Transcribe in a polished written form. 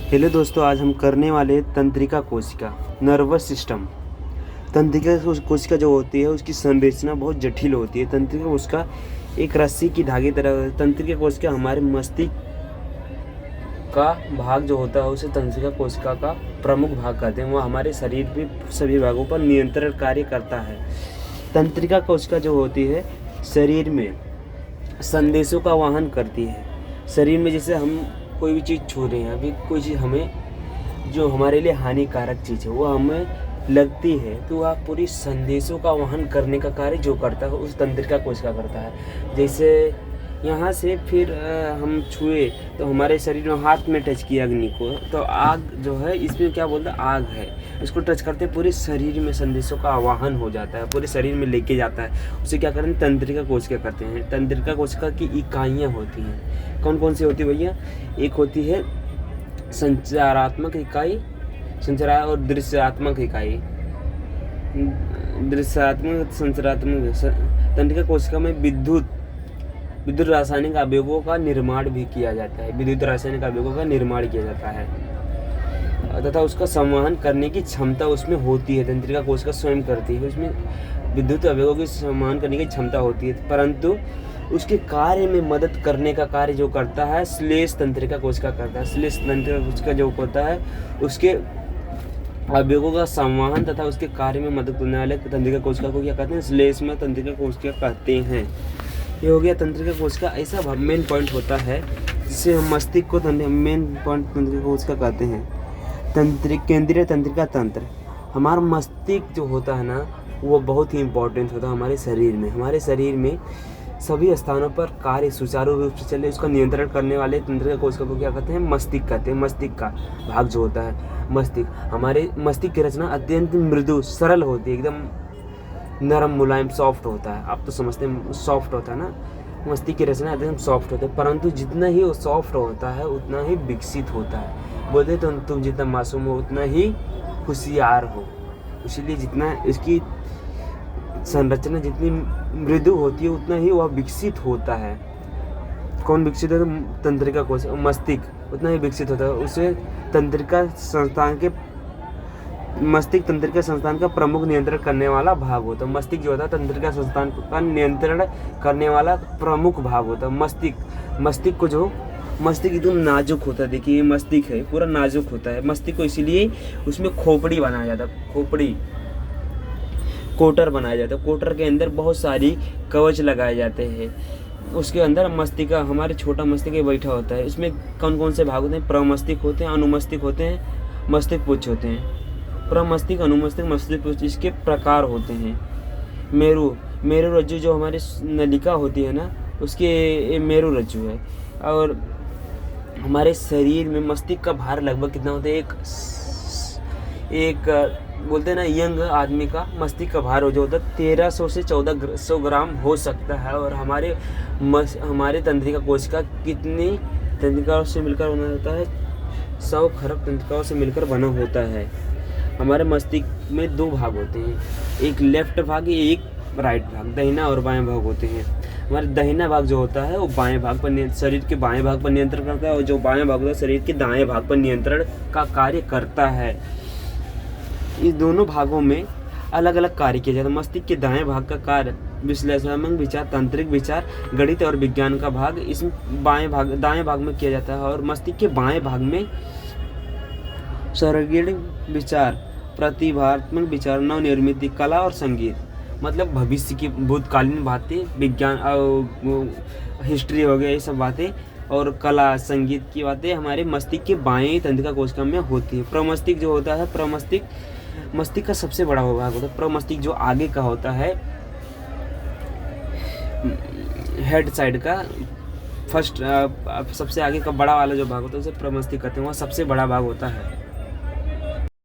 Hello दोस्तों, आज हम करने वाले हैं तंत्रिका कोशिका, नर्वस सिस्टम। तंत्रिका कोशिका जो होती है उसकी संरचना बहुत जटिल होती है। तंत्रिका कोशिका एक रस्सी की धागे तरह। तंत्रिका कोशिका हमारे मस्तिष्क का भाग जो होता है उसे तंत्रिका कोशिका का प्रमुख भाग कहते हैं। वह हमारे शरीर के सभी भागों पर नियंत्रण कार्य करता है। तंत्रिका कोशिका जो होती है शरीर में संदेशों का वहन करती है। शरीर में जैसे हम कोई भी चीज़ छू रहे हैं, अभी कोई चीज़ हमें जो हमारे लिए हानिकारक चीज़ है वो हमें लगती है, तो वह पूरी संदेशों का वहन करने का कार्य जो करता है उस तंत्रिका कोशिका करता है। जैसे यहाँ से फिर हम छुए तो हमारे शरीर में हाथ में टच किया अग्नि को, तो आग जो है इसमें क्या बोलते हैं, आग है। इसको टच करते पूरे शरीर में संदेशों का आवाहन हो जाता है, पूरे शरीर में लेके जाता है। उसे क्या करते हैं, तंत्रिका कोशिका करते हैं। तंत्रिका कोशिका की इकाइयाँ होती हैं। कौन कौन सी होती है भैया? एक होती है संचारात्मक इकाई, संचार और दृश्यात्मक इकाई। दृश्यात्मक, संचारात्मक। तंत्रिका कोशिका में विद्युत रासायनिक अवयवों का निर्माण भी किया जाता है। विद्युत रासायनिक अवयवों का निर्माण किया जाता है तथा उसका संवहन करने की क्षमता उसमें होती है। तंत्रिका कोशिका स्वयं करती है, उसमें विद्युत अवयवों की संवहन करने की क्षमता होती है, परंतु उसके कार्य में मदद करने का कार्य जो करता है श्लेष तंत्रिका कोशिका करता है। श्लेष तंत्रिका कोशिका जो होता है उसके अवयवों का संवहन तथा उसके कार्य में मदद करने वाले तंत्रिका कोशिका को क्या कहते हैं, श्लेष्म तंत्रिका कोशिका कहते हैं। ये हो गया तंत्रिका कोशिका। ऐसा मेन पॉइंट होता है जिसे हम मस्तिष्क को मेन पॉइंट तंत्रिका कोशिका कहते हैं। केंद्रीय तंत्रिका तंत्र, हमारा मस्तिष्क जो होता है ना वो बहुत ही इम्पोर्टेंट होता है हमारे शरीर में। हमारे शरीर में सभी स्थानों पर कार्य सुचारू रूप से चले उसका नियंत्रण करने वाले तंत्रिका कोशिका को क्या कहते हैं, मस्तिष्क कहते हैं। मस्तिष्क का भाग जो होता है मस्तिष्क, हमारे मस्तिष्क की रचना अत्यंत मृदु सरल होती है, एकदम नरम मुलायम सॉफ्ट होता है। आप तो समझते हैं सॉफ्ट होता है ना, मस्तिष्क की रचना एकदम सॉफ्ट होता है, परंतु जितना ही वो सॉफ्ट होता है उतना ही विकसित होता है। बोलते तो तुम जितना मासूम हो उतना ही होशियार हो, इसीलिए जितना इसकी संरचना जितनी मृदु होती है उतना ही वह विकसित होता है। कौन विकसित होता है? तंत्रिका कोशिका, मस्तिष्क उतना ही विकसित होता है। उसे तंत्रिका संस्थान के मस्तिष्क तंत्रिका संस्थान का प्रमुख नियंत्रण करने वाला भाग होता है। मस्तिष्क जो होता है तंत्रिका संस्थान का नियंत्रण करने वाला प्रमुख भाग होता है। मस्तिष्क को जो मस्तिष्क एकदम नाजुक होता है। देखिए मस्तिष्क है पूरा नाजुक होता है। मस्तिष्क को इसीलिए उसमें खोपड़ी बनाया जाता है, खोपड़ी कोटर बनाया जाता है। कोटर के अंदर बहुत सारी कवच लगाए जाते हैं। उसके अंदर मस्तिष्क, हमारे छोटा मस्तिष्क बैठा होता है। इसमें कौन कौन से भाग होते हैं? प्रमस्तिष्क होते हैं, अनुमस्तिष्क होते हैं, मस्तिष्क पुच्छ होते हैं। प्रमस्तिष्क, अनुमस्तिष्क, मस्तिष्क पुच्छ इसके प्रकार होते हैं। मेरु रज्जु जो हमारी नलिका होती है ना उसके मेरु रज्जु है। और हमारे शरीर में मस्तिष्क का भार लगभग कितना होता है? एक बोलते हैं ना यंग आदमी का मस्तिष्क का भार जो होता है 1300 से 1400 ग्राम हो सकता है। और हमारे तंत्रिका कोशिका कितनी तंत्रिकाओं से मिलकर बना होता है? 100 खरब तंत्रिकाओं से मिलकर बना होता है। हमारे मस्तिष्क में दो भाग होते हैं, एक लेफ्ट भाग, एक राइट भाग, दाहिना और बायां भाग होते हैं। हमारे दाहिना भाग जो होता है वो बाएं भाग पर शरीर के बाएं भाग पर नियंत्रण करता है, और जो बायां भाग होता है शरीर के दाएं भाग पर नियंत्रण का कार्य करता है। इस दोनों भागों में अलग अलग कार्य किया जाता है। मस्तिष्क के दाएं भाग का कार्य विश्लेषणात्मक विचार, तांत्रिक विचार, गणित और विज्ञान का भाग इसमें दाएं भाग में किया जाता है। और मस्तिष्क के बाएं भाग में सर्गीण विचार, प्रतिभात्मक विचार, नवनिर्मित कला और संगीत, मतलब भविष्य की भूतकालीन बातें, विज्ञान हिस्ट्री हो गया ये सब बातें, और कला संगीत की बातें हमारे मस्तिष्क के बाएं तंत्रिका कोशिका में होती है। प्रमस्तिष्क जो होता है मस्तिष्क का सबसे बड़ा भाग होता है। प्रमस्तिष्क जो आगे का होता है, हेड साइड का फर्स्ट सबसे आगे का बड़ा वाला जो भाग होता है उसे प्रमस्तिष्क कहते हैं। वह सबसे बड़ा भाग होता है।